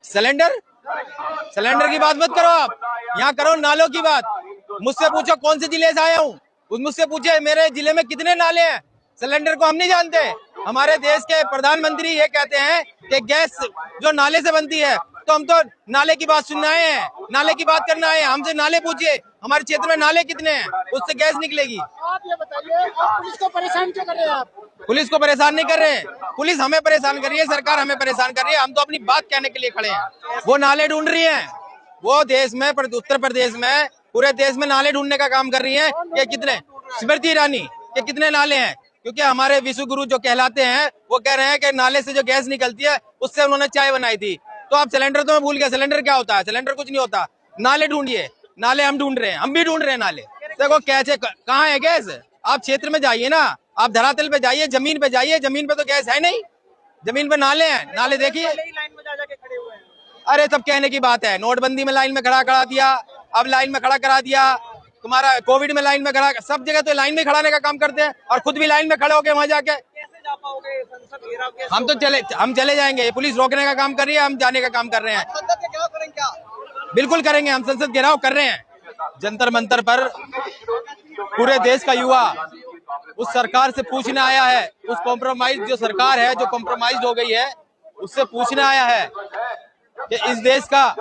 Cylinder cylinder की बात मत करो आप, यहाँ करो नालों की बात। मुझसे पूछो कौन से जिले से आया हूँ, मुझसे पूछे मेरे जिले में कितने नाले हैं। सिलेंडर को हम नहीं जानते। हमारे देश के प्रधानमंत्री ये कहते हैं कि गैस जो नाले से बनती है, तो हम तो नाले की बात सुनने आए हैं, नाले की बात करना है। हमसे नाले पूछिए, हमारे क्षेत्र में नाले कितने हैं, उससे गैस निकलेगी। आप ये बताइए, आप पुलिस को परेशान क्यों कर रहे हैं? आप पुलिस को परेशान नहीं कर रहे हैं, पुलिस हमें परेशान कर रही है, सरकार हमें परेशान कर रही है। हम तो अपनी बात कहने के लिए खड़े हैं। वो नाले ढूंढ रही हैं, वो देश में उत्तर प्रदेश में पूरे देश में नाले ढूंढने का काम कर रही है कि कितने, स्मृति ईरानी के कितने नाले हैं। क्योंकि हमारे विश्व गुरु जो कहलाते हैं वो कह रहे हैं कि नाले से जो गैस निकलती है उससे उन्होंने चाय बनाई थी। तो आप सिलेंडर तो मैं भूल गया, सिलेंडर क्या होता है? सिलेंडर कुछ नहीं होता। नाले ढूंढिए, नाले हम ढूंढ रहे हैं, हम भी ढूंढ रहे हैं नाले। देखो कैसे कहाँ है गैस, आप क्षेत्र में जाइए ना, आप धरातल पे जाइए, जमीन पे जाइए, जमीन पे तो गैस है नहीं, जमीन पे नाले हैं, नाले देखिए। अरे सब कहने की बात है, नोटबंदी में लाइन में खड़ा करा दिया, अब लाइन में खड़ा करा दिया, तुम्हारा कोविड में लाइन में खड़ा, सब जगह तो लाइन में खड़ाने का काम करते हैं और खुद भी लाइन में खड़े होके वहां जाके हम चले जाएंगे। पुलिस रोकने का काम कर रही है, हम जाने का काम कर रहे हैं। बिल्कुल करेंगे, हम संसद घेराव कर रहे हैं। जंतर मंतर पर पूरे देश का युवा उस सरकार से पूछने आया है, उस कॉम्प्रोमाइज जो सरकार है, जो कॉम्प्रोमाइज हो गई है, उससे पूछने आया है कि इस देश का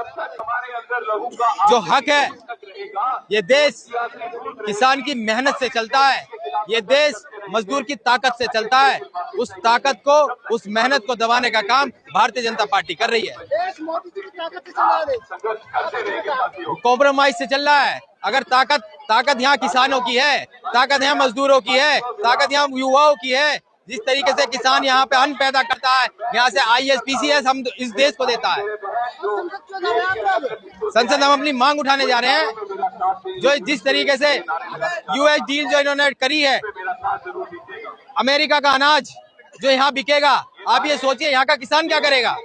जो हक है, ये देश किसान की मेहनत से चलता है, ये देश मजदूर की ताकत से चलता है। उस ताकत को, उस मेहनत को दबाने का काम भारतीय जनता पार्टी कर रही है। देश मोदी जी की ताकत से चल रहा है, कॉम्प्रोमाइज से चल रहा है। अगर ताकत यहाँ किसानों की है, ताकत यहाँ मजदूरों की है, ताकत यहाँ युवाओं की है। जिस तरीके से किसान यहाँ पे अन्न पैदा करता है, यहाँ से IAS PCS हम इस देश को देता है। संसद हम अपनी मांग उठाने जा रहे हैं। जो जिस तरीके से US डील जो इन्होंने करी है, अमेरिका का अनाज जो यहाँ बिकेगा, आप ये सोचिए यहाँ का किसान क्या करेगा,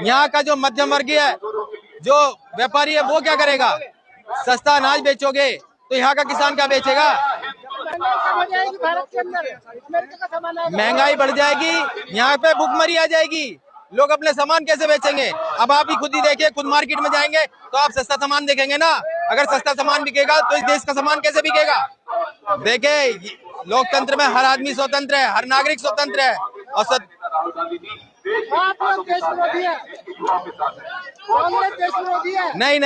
यहाँ का जो मध्यम वर्गीय है, जो व्यापारी है, वो क्या करेगा? सस्ता अनाज बेचोगे तो यहाँ का किसान क्या बेचेगा? महंगाई बढ़ जाएगी, यहाँ पे भुखमरी आ जाएगी, लोग अपने सामान कैसे बेचेंगे? अब आप ही खुद ही देखिए, खुद मार्केट में जाएंगे तो आप सस्ता सामान देखेंगे ना। अगर सस्ता सामान बिकेगा तो इस देश का सामान कैसे बिकेगा? देखिए, लोकतंत्र में हर आदमी स्वतंत्र है, हर नागरिक स्वतंत्र है। और नहीं,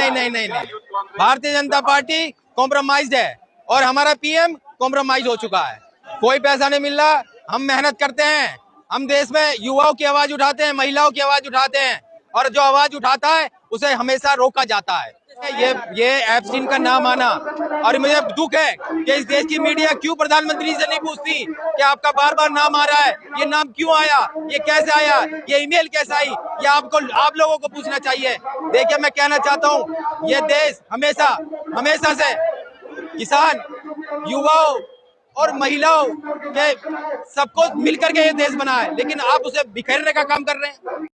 भारतीय जनता पार्टी कॉम्प्रोमाइज्ड है और हमारा PM कॉम्प्रोमाइज हो चुका है। कोई पैसा नहीं मिल रहा, हम मेहनत करते हैं, हम देश में युवाओं की आवाज उठाते हैं, महिलाओं की आवाज उठाते हैं, और जो आवाज उठाता है उसे हमेशा रोका जाता है। ये एप्स्टीन का नाम आना, और मुझे दुख है कि इस देश की मीडिया क्यों प्रधानमंत्री से नहीं पूछती कि आपका बार बार नाम आ रहा है, ये नाम क्यों आया, ये कैसे आया, ये ईमेल कैसे आई, ये आप लोगों को पूछना चाहिए। देखिए, मैं कहना चाहता हूँ, ये देश हमेशा से किसान, युवाओं और महिलाओं के सबको मिलकर के ये देश बना है, लेकिन आप उसे बिखेरने का काम कर रहे हैं।